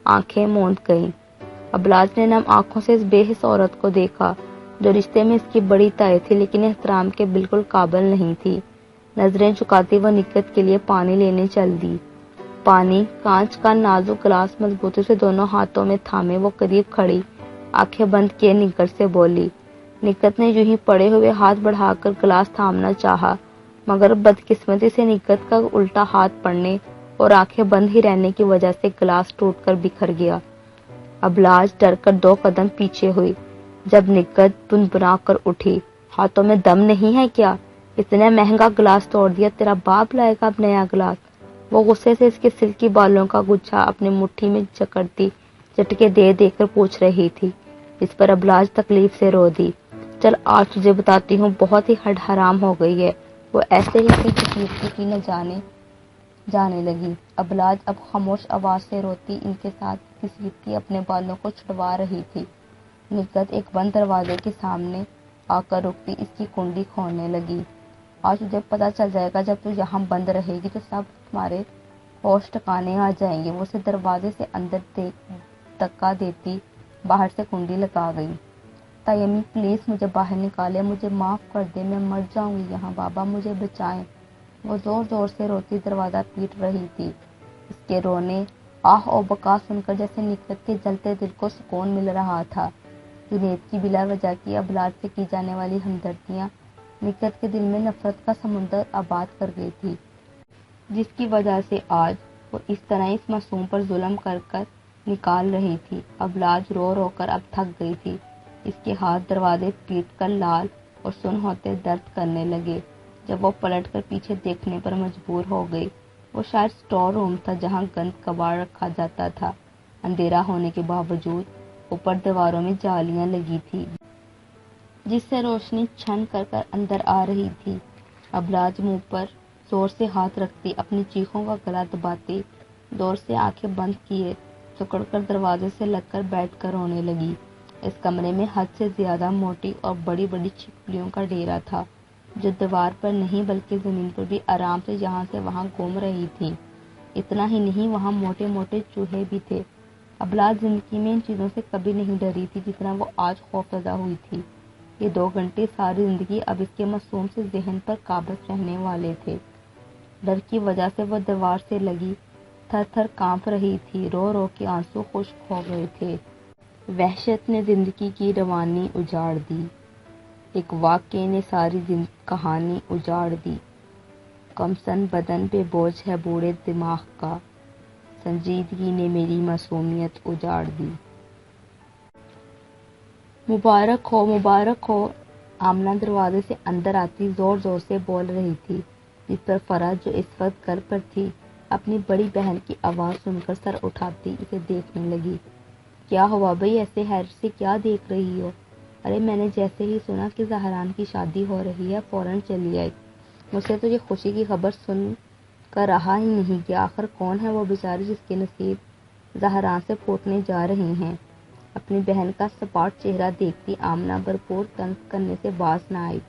آنکھیں موند گئی۔ ابلاج نے نم آنکھوں سے اس بے حس عورت کو دیکھا جو رشتے میں اس کی بڑی تائیں تھی لیکن احترام کے بالکل قابل نہیں تھی۔ نظریں جھکاتی وہ نکہت کے لیے پانی لینے چل دی۔ پانی، کانچ کا نازک گلاس مضبوطی سے دونوں ہاتھوں میں تھامے وہ قریب کھڑی آنکھیں بند کیے نکہت سے بولی۔ نکہت نے یوں ہی پڑے ہوئے ہاتھ بڑھا کر گلاس تھامنا چاہا، مگر بدقسمتی سے نکہت کا الٹا ہاتھ پڑنے اور آنکھیں بند ہی رہنے کی وجہ سے گلاس ٹوٹ کر بکھر گیا۔ ابلاج ڈر کر 2 قدم پیچھے ہوئی۔ جب نکہت بنبنا کر اٹھی، ہاتھوں میں دم نہیں ہے کیا؟ اتنا مہنگا گلاس توڑ دیا، تیرا باپ لائے گا اب نیا گلاس؟ وہ غصے سے اس کے سلکی بالوں کا گچھا اپنی مٹھی میں جکڑتی جھٹکے دے دے کر پوچھ رہی تھی۔ اس پر ابلاج تکلیف سے رو دی۔ چل آج تجھے بتاتی ہوں، بہت ہی حد حرام ہو گئی ہے۔ وہ ایسے ہی اپنی تکلیف کی نہ جانے لگی۔ ابلاج اب خاموش آواز سے روتی ان کے ساتھ گھسیٹتی اپنے بالوں کو چھڑوا رہی تھی۔ نکہت ایک بند دروازے کے سامنے آ کر رکتی اس کی کنڈی کھولنے لگی۔ آج تجھے پتہ چل جائے گا، جب تو یہاں بند رہے گی تو سب تمہارے ہوش ٹھکانے آ جائیں گے۔ وہ اسے دروازے سے اندر دھکا دیتی باہر سے کنڈی لگا گئی۔ تیمی پلیز مجھے باہر نکالے، مجھے معاف کر دے، میں مر جاؤں گی یہاں، بابا مجھے بچائیں۔ وہ زور زور سے روتی دروازہ پیٹ رہی تھی۔ اس کے رونے، آہ و بکا سن کر جیسے نکہت کے جلتے دل کو سکون مل رہا تھا۔ جنید کی بلا وجہ کی ابلاج سے کی جانے والی ہمدردیاں نکہت کے دل میں نفرت کا سمندر آباد کر گئی تھی، جس کی وجہ سے آج وہ اس طرح اس معصوم پر ظلم کر کر نکال رہی تھی۔ ابلاج رو رو کر اب تھک گئی تھی۔ اس کے ہاتھ دروازے پیٹ کر لال اور سن ہوتے درد کرنے لگے۔ جب وہ پلٹ کر پیچھے دیکھنے پر مجبور ہو گئی، وہ شاید اسٹور روم تھا جہاں گند کباڑ رکھا جاتا تھا۔ اندھیرا ہونے کے باوجود اوپر دیواروں میں جالیاں لگی تھی جس سے روشنی چھن کر اندر آ رہی تھی۔ ابلاج منہ پر زور سے ہاتھ رکھتی اپنی چیخوں کا گلا دباتی زور سے آنکھیں بند کیے سکڑ کر دروازے سے لگ کر بیٹھ کر رونے لگی۔ اس کمرے میں حد سے زیادہ موٹی اور بڑی بڑی چھپکلیوں کا ڈیرا تھا جو دیوار پر نہیں بلکہ زمین پر بھی آرام سے یہاں سے وہاں گھوم رہی تھی۔ اتنا ہی نہیں، وہاں موٹے موٹے چوہے بھی تھے۔ ابلاج زندگی میں ان چیزوں سے کبھی نہیں ڈری تھی جتنا وہ آج خوفزدہ ہوئی تھی۔ یہ 2 گھنٹے ساری زندگی اب اس کے معصوم سے ذہن پر قابض رہنے والے تھے۔ ڈر کی وجہ سے وہ دیوار سے لگی تھر تھر کانپ رہی تھی، رو رو کے آنسو خشک ہو گئے تھے۔ وحشت نے زندگی کی روانی اجاڑ دی، ایک واقعے نے ساری کہانی اجاڑ دی۔ کمسن بدن پہ بوجھ ہے بوڑھے دماغ کا، سنجیدگی نے میری معصومیت اجاڑ دی۔ مبارک ہو، مبارک ہو، آمنہ دروازے سے اندر آتی زور زور سے بول رہی تھی، جس پر فرح جو اس وقت گھر پر تھی اپنی بڑی بہن کی آواز سن کر سر اٹھاتی اسے دیکھنے لگی۔ کیا ہوا بھئی، ایسے حیرت سے کیا دیکھ رہی ہو؟ ارے میں نے جیسے ہی سنا کہ زہران کی شادی ہو رہی ہے فوراً چلی آئی۔ مجھ سے تو یہ خوشی کی خبر سن کر رہا ہی نہیں کہ آخر کون ہے وہ بیچاری جس کے نصیب زہران سے پھوٹنے جا رہے ہیں۔ اپنی بہن کا سپاٹ چہرہ دیکھتی آمنہ بھرپور طنز کرنے سے باز نہ آئی۔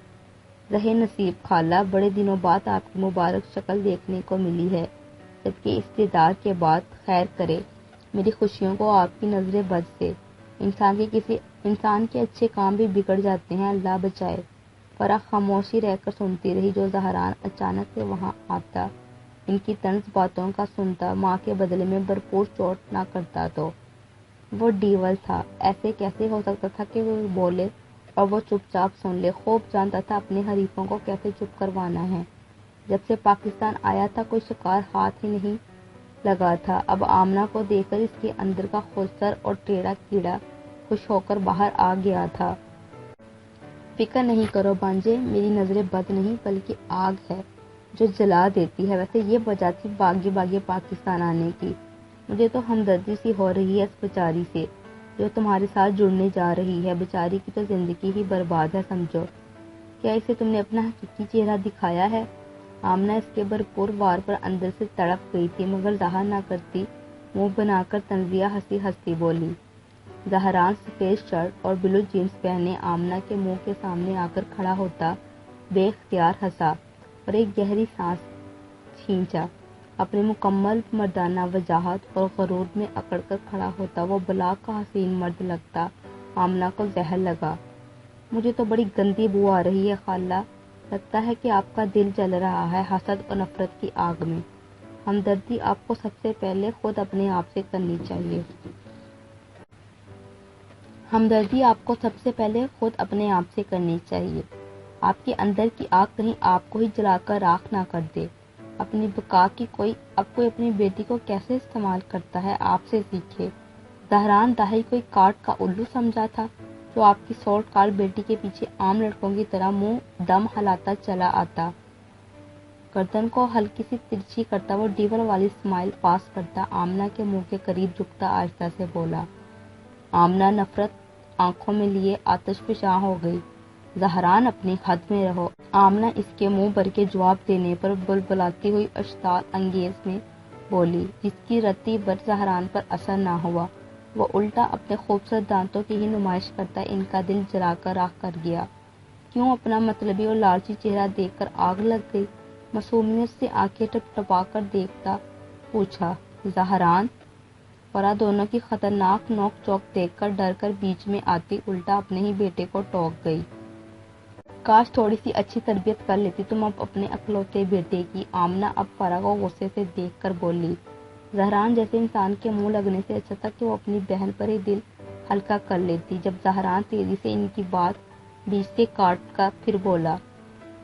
رہے نصیب خالہ، بڑے دنوں بعد آپ کی مبارک شکل دیکھنے کو ملی ہے، جبکہ استعداد کے بعد خیر کرے میری خوشیوں کو آپ کی نظر بد سے۔ انسان کے اچھے کام بھی بگڑ جاتے ہیں، اللہ بچائے۔ فرح خاموشی رہ کر سنتی رہی۔ جو زہران اچانک سے وہاں آتا، ان کی طنز باتوں کا سنتا، ماں کے بدلے میں بھرپور چوٹ نہ کرتا تو وہ ڈیول تھا۔ ایسے کیسے ہو سکتا تھا کہ وہ بولے اور وہ چپ چاپ سن لے۔ خوب جانتا تھا اپنے حریفوں کو کیسے چپ کروانا ہے۔ جب سے پاکستان آیا تھا کوئی شکار ہاتھ ہی نہیں لگا تھا۔ اب آمنہ کو دیکھ کر اس کے اندر کا خنثی اور ٹیڑھا کیڑا خوش ہو کر باہر آ گیا تھا۔ فکر نہیں کرو بانجے، میری نظریں بد نہیں بلکہ آگ ہے جو جلا دیتی ہے۔ ویسے یہ وجہ تھی باغی باغی پاکستان آنے کی۔ مجھے تو ہمدردی سی ہو رہی ہے اس بیچاری سے جو تمہارے ساتھ جڑنے جا رہی ہے۔ بیچاری کی تو زندگی ہی برباد ہے سمجھو۔ کیا اسے تم نے اپنا حقیقی چہرہ دکھایا ہے؟ آمنہ اس کے بھرپور وار پر اندر سے تڑپ گئی تھی مگر ظاہر نہ کرتی، منہ بنا کر طنزیہ ہنسی ہنستی بولی۔ زہران سفید شرٹ اور بلو جینس پہنے آمنہ کے منہ کے سامنے آ کر کھڑا ہوتا بے اختیار ہنسا اور ایک گہری سانس کھینچا۔ اپنے مکمل مردانہ وجاہت اور غرور میں اکڑ کر کھڑا ہوتا وہ بلا کا حسین مرد لگتا۔ آمنہ کو زہر لگا۔ مجھے تو بڑی گندی بو آ رہی ہے خالہ، لگتا ہے کہ آپ کا دل جل رہا ہے حسد اور نفرت کی آگ میں۔ ہمدردی آپ کو سب سے پہلے خود اپنے آپ سے کرنی چاہیے۔ ہمدردی آپ کو سب سے پہلے خود اپنے آپ سے کرنی چاہیے۔ آپ کے اندر کی آگ کہیں آپ کو ہی جلا کر راکھ نہ کر دے۔ اپنی بقا کی کوئی اپنی بیٹی کو کیسے استعمال کرتا ہے آپ سے سیکھے۔ زہران داہی کوئی کاٹ کا الو سمجھا تھا جو آپ کی سوٹ کال بیٹی کے پیچھے عام لڑکوں کی طرح منہ دم ہلاتا چلا آتا۔ گردن کو ہلکی سی ترچھی کرتا وہ ڈیول والی اسمائل پاس کرتا آمنہ کے منہ کے قریب جھکتا آہستہ سے بولا۔ آمنہ نفرت آنکھوں میں لیے آتش فشاں ہو گئی۔ زہران اپنی حد میں رہو۔ آمنہ اس کے منہ بھر کے جواب دینے پر بلبلاتی ہوئی اشتعال انگیز میں بولی جس کی رتی بھر زہران پر اثر نہ ہوا۔ وہ الٹا اپنے خوبصورت دانتوں کی ہی نمائش کرتا ان کا دل جلا کر راکھ کر گیا۔ کیوں اپنا مطلبی اور لالچی چہرہ دیکھ کر آگ لگ گئی؟ معصومیت سے آنکھیں ٹپا کر دیکھتا پوچھا زہران۔ فرا دونوں کی خطرناک نوک چوک دیکھ کر ڈر کر بیچ میں آتی الٹا اپنے ہی بیٹے کو ٹوک گئی۔ کاش تھوڑی سی اچھی تربیت کر لیتی تم اب اپنے اکلوتے بیٹے کی۔ آمنہ اب فرا کو غصے سے دیکھ کر بولی۔ زہران جیسے انسان کے منہ لگنے سے اچھا تھا کہ وہ اپنی بہن پر ہی دل ہلکا کر لیتی۔ جب زہران تیزی سے ان کی بات بیچ سے کاٹ کر پھر بولا،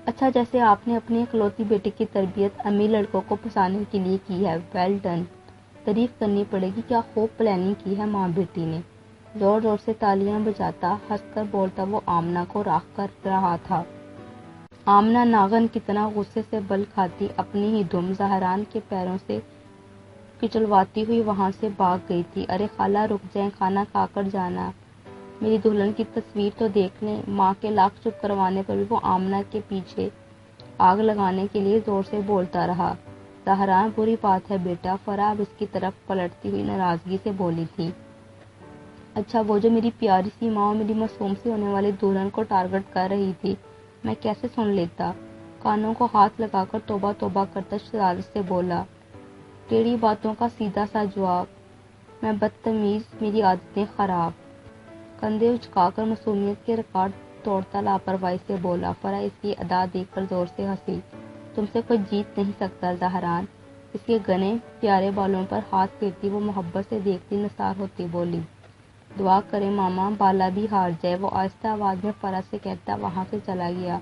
اچھا جیسے آپ نے اپنی اکلوتی بیٹی کی تربیت امیر لڑکوں کو پھنسانے کے لیے کی ہے، ویل ڈن، تعریف کرنی پڑے گی، کیا خوب پلاننگ کی ہے ماں بیٹی نے۔ زور زور سے تالیاں بجاتا ہنس کر بولتا وہ آمنہ کو راکھ کر رہا تھا۔ آمنہ ناگن کتنا غصے سے بل کھاتی اپنی ہی دم زہران کے پیروں سے کچلواتی ہوئی وہاں سے بھاگ گئی تھی۔ ارے خالہ رک جائیں، کھانا کھا کر جانا، میری دلہن کی تصویر تو دیکھ لیں۔ ماں کے لاکھ چپ کروانے پر بھی وہ آمنہ کے پیچھے آگ لگانے کے لیے زور سے بولتا رہا۔ زہران بری بات ہے بیٹا، فرا اب اس کی طرف پلٹتی ہوئی ناراضگی سے بولی تھی۔ اچھا وہ جو میری پیاری سی ماں اور میری معصوم سی ہونے والی دلہن کو ٹارگٹ کر رہی تھی میں کیسے سن لیتا؟ کانوں کو ہاتھ لگا کر توبہ توبہ کرتا شرارت سے بولا۔ ٹیڑھی باتوں کا سیدھا سا جواب، میں بدتمیز، میری عادتیں خراب۔ کندھے اچکا کر معصومیت کے ریکارڈ توڑتا لاپرواہی سے بولا۔ فرا اس کی ادا دیکھ کر زور سے ہنسی۔ تم سے کوئی جیت نہیں سکتا زہران۔ اس کے گھنے پیارے بالوں پر ہاتھ پھیرتی وہ محبت سے دیکھتی نثار ہوتی بولی، دعا کرے ماما بالا بھی ہار جائے۔ وہ آہستہ آواز میں فرا سے کہتا وہاں سے چلا گیا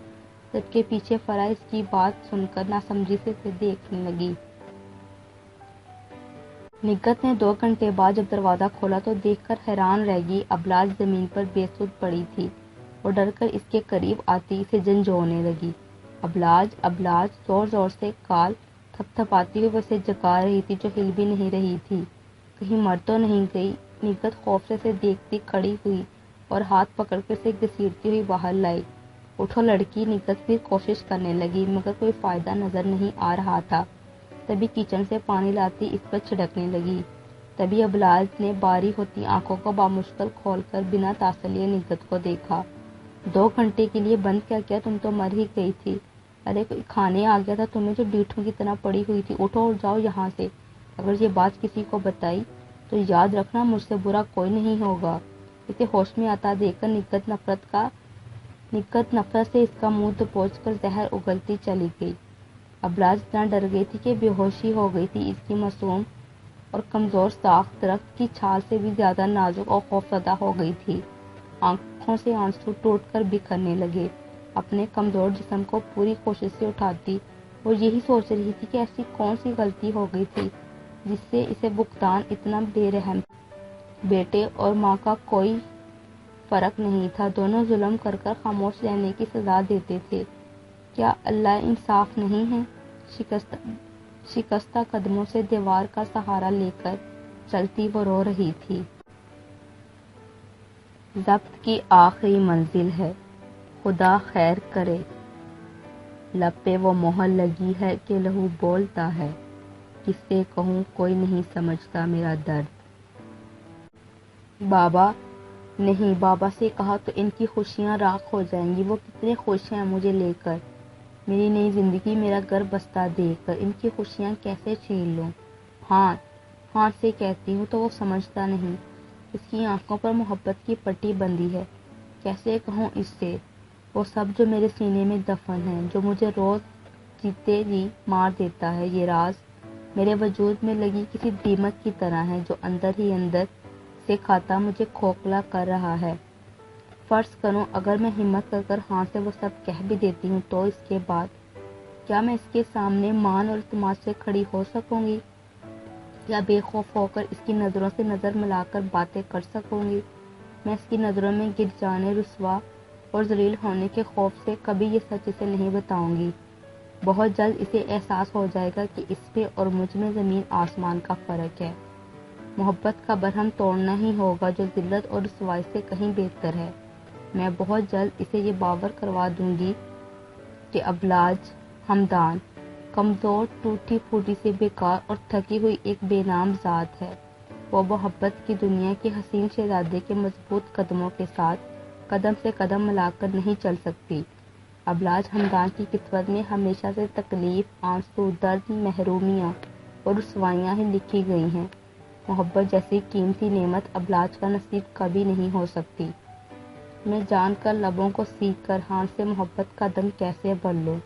جبکہ پیچھے فرا اس کی بات سن کر ناسمجھی سے دیکھنے لگی۔ نگہت نے 2 گھنٹے بعد جب دروازہ کھولا تو دیکھ کر حیران رہ گئی۔ ابلاج زمین پر بے سود پڑی تھی۔ وہ ڈر کر اس کے قریب آتی اسے جھنجھوڑنے لگی۔ ابلاج ابلاج، زور زور سے کال تھپ تھپاتی ہوئی وہ اسے جگا رہی تھی جو ہل بھی نہیں رہی تھی۔ کہیں مر تو نہیں گئی؟ نگہت خوف سے اسے دیکھتی کھڑی ہوئی اور ہاتھ پکڑ کر اسے گھسیٹتی ہوئی باہر لائی۔ اٹھو لڑکی، نگہت پھر کوشش کرنے لگی مگر کوئی فائدہ نظر نہیں آ رہا تھا۔ تبھی کچن سے پانی لاتی اس پر چھڑکنے لگی۔ تبھی ابلاج نے باری ہوتی آنکھوں کو بامشکل کھول کر بنا تاسلیے نگہت کو دیکھا۔ 2 گھنٹے کے لیے بند کیا تم تو مر ہی گئی تھی۔ ارے کوئی کھانے آ گیا تھا تمہیں جو ڈیٹھوں کی طرح پڑی ہوئی تھی؟ اٹھو اور جاؤ یہاں سے۔ اگر یہ بات کسی کو بتائی تو یاد رکھنا مجھ سے برا کوئی نہیں ہوگا۔ اسے ہوش میں آتا دیکھ کر نگہت نفرت سے اس کا منہ دبوچ کر زہر اگلتی چلی گئی۔ ابلاج اتنا ڈر گئی تھی کہ بے ہوشی ہو گئی تھی۔ اس کی معصوم اور کمزور ساخت درخت کی چھال سے بھی زیادہ نازک اور خوفزدہ ہو گئی تھی۔ آنکھوں سے آنسو ٹوٹ کر بکھرنے لگے۔ اپنے کمزور جسم کو پوری کوشش سے اٹھاتی اور یہی سوچ رہی تھی کہ ایسی کون سی غلطی ہو گئی تھی جس سے اسے بھگتان اتنا بے رحم۔ بیٹے اور ماں کا کوئی فرق نہیں تھا، دونوں ظلم کر کر خاموش رہنے کی سزا دیتے تھے۔ کیا اللہ انصاف نہیں ہے؟ شکستہ قدموں سے دیوار کا سہارا لے کر چلتی وہ رو رہی تھی۔ ضبط کی آخری منزل ہے، خدا خیر کرے۔ لب پہ وہ مہر لگی ہے کہ لہو بولتا ہے، کس سے کہوں کوئی نہیں سمجھتا میرا درد۔ بابا نہیں، بابا سے کہا تو ان کی خوشیاں راکھ ہو جائیں گی۔ وہ کتنے خوش ہیں مجھے لے کر، میری نئی زندگی، میرا گھر بستہ دیکھ کر۔ ان کی خوشیاں کیسے چھین لوں؟ ہاں سے کہتی ہوں تو وہ سمجھتا نہیں۔ اس کی آنکھوں پر محبت کی پٹی بندھی ہے، کیسے کہوں اس سے وہ سب جو میرے سینے میں دفن ہے، جو مجھے روز جیتے جی مار دیتا ہے۔ یہ راز میرے وجود میں لگی کسی دیمک کی طرح ہے جو اندر ہی اندر سے کھاتا مجھے کھوکھلا کر رہا ہے۔ فرض کروں اگر میں ہمت کر ہاں سے وہ سب کہہ بھی دیتی ہوں تو اس کے بعد کیا میں اس کے سامنے مان اور اعتماد سے کھڑی ہو سکوں گی؟ یا بے خوف ہو کر اس کی نظروں سے نظر ملا کر باتیں کر سکوں گی؟ میں اس کی نظروں میں گر جانے، رسوا اور ذلیل ہونے کے خوف سے کبھی یہ سچ اسے نہیں بتاؤں گی۔ بہت جلد اسے احساس ہو جائے گا کہ اس میں اور مجھ میں زمین آسمان کا فرق ہے۔ محبت کا برہم توڑنا ہی ہوگا جو ذلت اور رسوائی سے کہیں بہتر ہے۔ میں بہت جلد اسے یہ باور کروا دوں گی کہ ابلاج حمدان کمزور، ٹوٹی پھوٹی سی بیکار اور تھکی ہوئی ایک بے نام ذات ہے۔ وہ محبت کی دنیا کے حسین شہزادے کے مضبوط قدموں کے ساتھ قدم سے قدم ملا کر نہیں چل سکتی۔ ابلاج حمدان کی قسمت میں ہمیشہ سے تکلیف، آنسو، درد، محرومیاں اور رسوائیاں ہی لکھی گئی ہیں۔ محبت جیسی قیمتی نعمت ابلاج کا نصیب کبھی نہیں ہو سکتی۔ میں جان کر لبوں کو سیکھ کر ہاں سے محبت کا دم کیسے بھر لوں،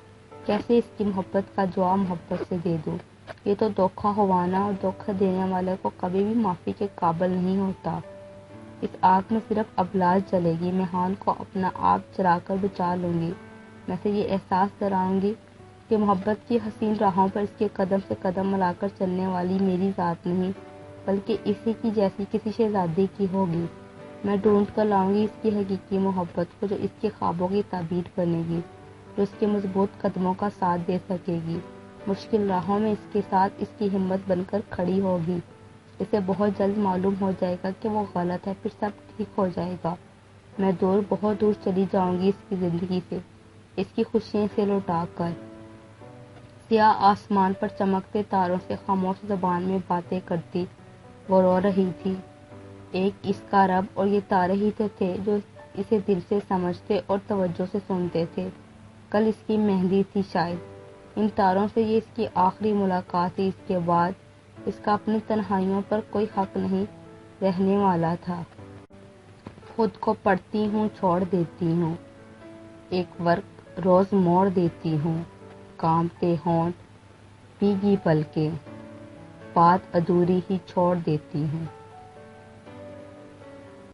کیسے اس کی محبت کا جواب محبت سے دے دوں؟ یہ تو دھوکہ ہوانا اور دھوکہ دینے والے کو کبھی بھی معافی کے قابل نہیں ہوتا۔ اس آگ میں صرف ابلاج جلے گی، میں ہان کو اپنا آپ جلا کر بچا لوں گی۔ میں سے یہ احساس دلاؤں گی کہ محبت کی حسین راہوں پر اس کے قدم سے قدم ملا کر چلنے والی میری ذات نہیں بلکہ اسی کی جیسی کسی شہزادی کی ہوگی۔ میں ڈھونڈ کر لاؤں گی اس کی حقیقی محبت کو جو اس کے خوابوں کی تعبیر بنے گی، جو اس کے مضبوط قدموں کا ساتھ دے سکے گی، مشکل راہوں میں اس کے ساتھ اس کی ہمت بن کر کھڑی ہوگی۔ اسے بہت جلد معلوم ہو جائے گا کہ وہ غلط ہے، پھر سب ٹھیک ہو جائے گا۔ میں بہت دور چلی جاؤں گی اس کی زندگی سے، اس کی خوشیاں سے لوٹا کر۔ سیاہ آسمان پر چمکتے تاروں سے خاموش زبان میں باتیں کرتی وہ رو رہی تھی۔ ایک اس کا رب اور یہ تارے ہی تو تھے جو اسے دل سے سمجھتے اور توجہ سے سنتے تھے۔ کل اس کی مہندی تھی شاید، ان تاروں سے یہ اس کی آخری ملاقات تھی۔ اس کے بعد اس کا اپنی تنہائیوں پر کوئی حق نہیں رہنے والا تھا۔ خود کو پڑھتی ہوں، چھوڑ دیتی ہوں، ایک ورق روز موڑ دیتی ہوں، کانپتے ہونٹ، بھیگی پلکیں، بات ادھوری ہی چھوڑ دیتی ہوں۔